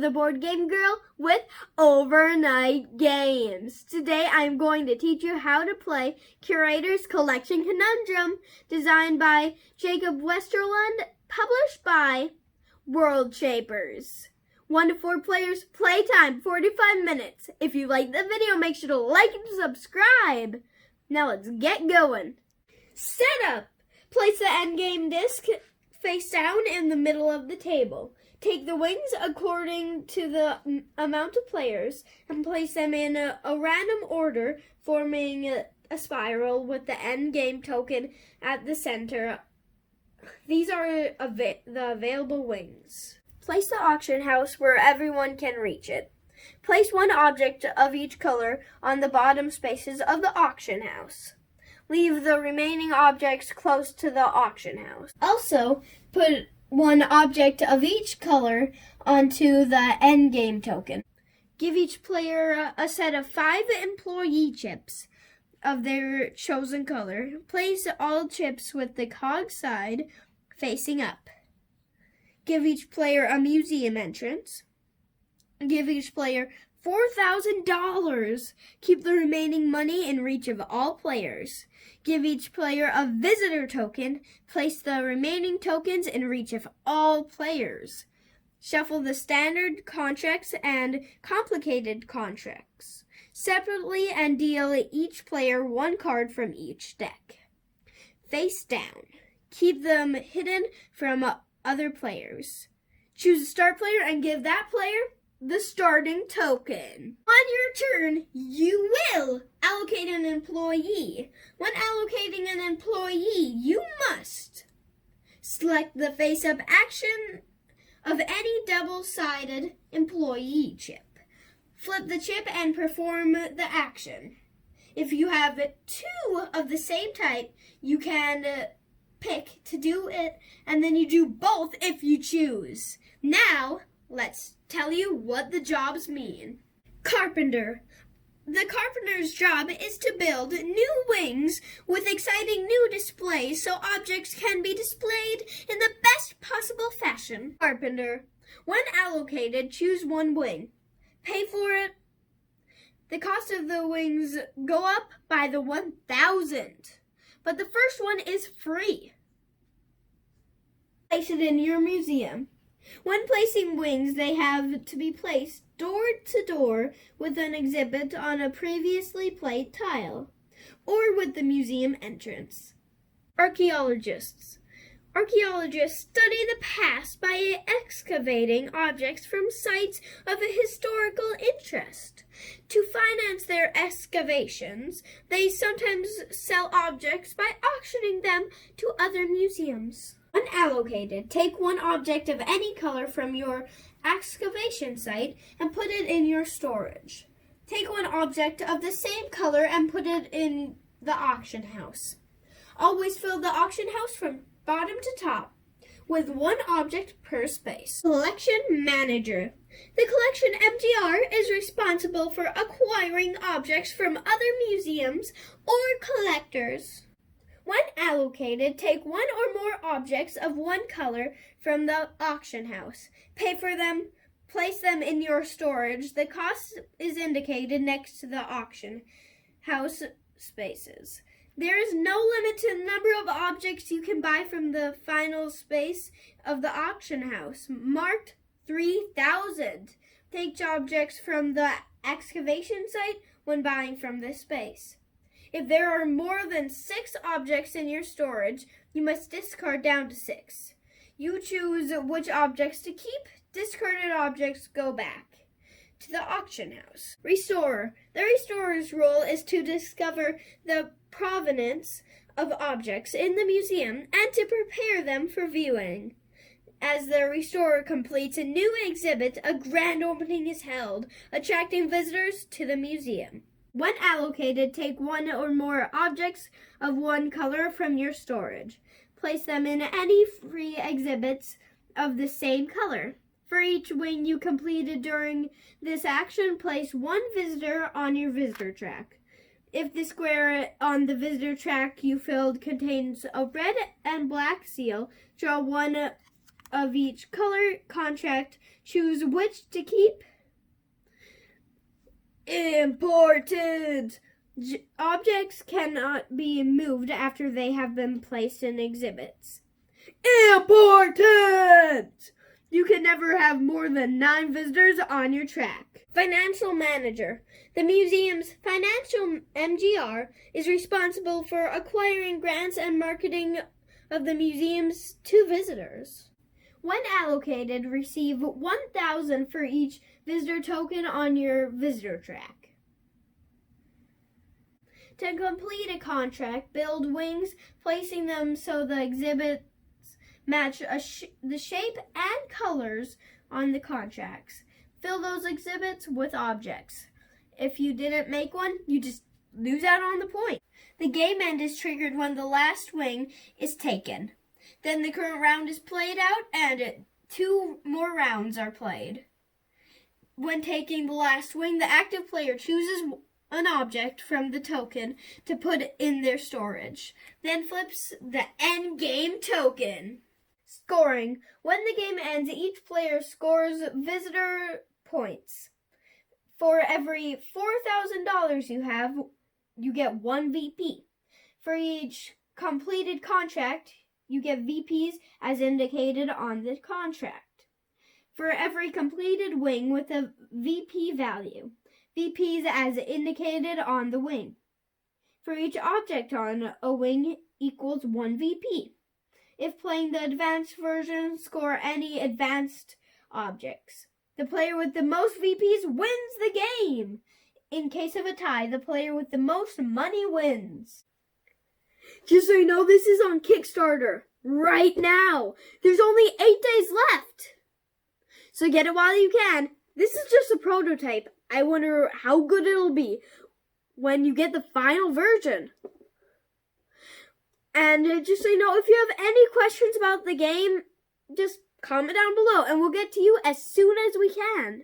the board game girl with overnight games. Today I'm going to teach you how to play Curators Collection Conundrum, designed by Jacob Westerlund, published by Worldshapers. 1 to 4 players, playtime 45 minutes. If you like the video, make sure to like and subscribe. Now let's get going. Setup. Place the endgame disc face down in the middle of the table. Take the wings according to the amount of players and place them in a random order, forming a spiral with the endgame token at the center. These are the available wings. Place the auction house where everyone can reach it. Place one object of each color on the bottom spaces of the auction house. Leave the remaining objects close to the auction house. Also, put one object of each color onto the endgame token. Give each player a set of 5 employee chips of their chosen color. Place all chips with the cog side facing up. Give each player a museum entrance. Give each player $4,000. Keep the remaining money in reach of all players. Give each player a visitor token. Place the remaining tokens in reach of all players. Shuffle the standard contracts and complicated contracts separately and deal each player 1 card from each deck. Face down. Keep them hidden from other players. Choose a start player and give that player the starting token. On your turn, you will allocate an employee. When allocating an employee, you must select the face-up action of any double-sided employee chip. Flip the chip and perform the action. If you have 2 of the same type, you can pick to do it, and then you do both if you choose. Now, let's tell you what the jobs mean. Carpenter. The carpenter's job is to build new wings with exciting new displays so objects can be displayed in the best possible fashion. Carpenter. When allocated, choose 1 wing. Pay for it. The cost of the wings go up by the 1,000, but the first one is free. Place it in your museum. When placing wings, they have to be placed door to door with an exhibit on a previously played tile, or with the museum entrance. Archaeologists. Archaeologists study the past by excavating objects from sites of a historical interest. To finance their excavations, they sometimes sell objects by auctioning them to other museums. When allocated, take 1 object of any color from your excavation site and put it in your storage. Take 1 object of the same color and put it in the auction house. Always fill the auction house from bottom to top with 1 object per space. Collection Manager. The collection MGR is responsible for acquiring objects from other museums or collectors. When allocated, take 1 or more objects of 1 color from the auction house. Pay for them, place them in your storage. The cost is indicated next to the auction house spaces. There is no limit to the number of objects you can buy from the final space of the auction house, marked 3,000. Take objects from the excavation site when buying from this space. If there are more than 6 objects in your storage, you must discard down to 6. You choose which objects to keep. Discarded objects go back to the auction house. Restorer. The restorer's role is to discover the provenance of objects in the museum and to prepare them for viewing. As the restorer completes a new exhibit, a grand opening is held, attracting visitors to the museum. When allocated, take 1 or more objects of 1 color from your storage. Place them in any free exhibits of the same color. For each wing you completed during this action, place 1 visitor on your visitor track. If the square on the visitor track you filled contains a red and black seal, draw 1 of each color contract, choose which to keep. Important! Objects cannot be moved after they have been placed in exhibits. Important! You can never have more than 9 visitors on your track. Financial manager. The museum's financial MGR is responsible for acquiring grants and marketing of the museums to visitors. When allocated, receive 1,000 for each visitor token on your visitor track. To complete a contract, build wings, placing them so the exhibits match the shape and colors on the contracts. Fill those exhibits with objects. If you didn't make one, you just lose out on the point. The game end is triggered when the last wing is taken. Then the current round is played out and 2 more rounds are played. When taking the last wing, the active player chooses an object from the token to put in their storage, then flips the end game token. Scoring. When the game ends, each player scores visitor points. For every $4,000 you have, you get 1 VP. For each completed contract, you get VPs as indicated on the contract. For every completed wing with a VP value, VPs as indicated on the wing. For each object on a wing equals 1 VP. If playing the advanced version, score any advanced objects. The player with the most VPs wins the game. In case of a tie, the player with the most money wins. Just so you know, this is on Kickstarter right now. There's only 8 days left. So get it while you can. This is just a prototype. I wonder how good it'll be when you get the final version. And just so you know, if you have any questions about the game, just comment down below and we'll get to you as soon as we can.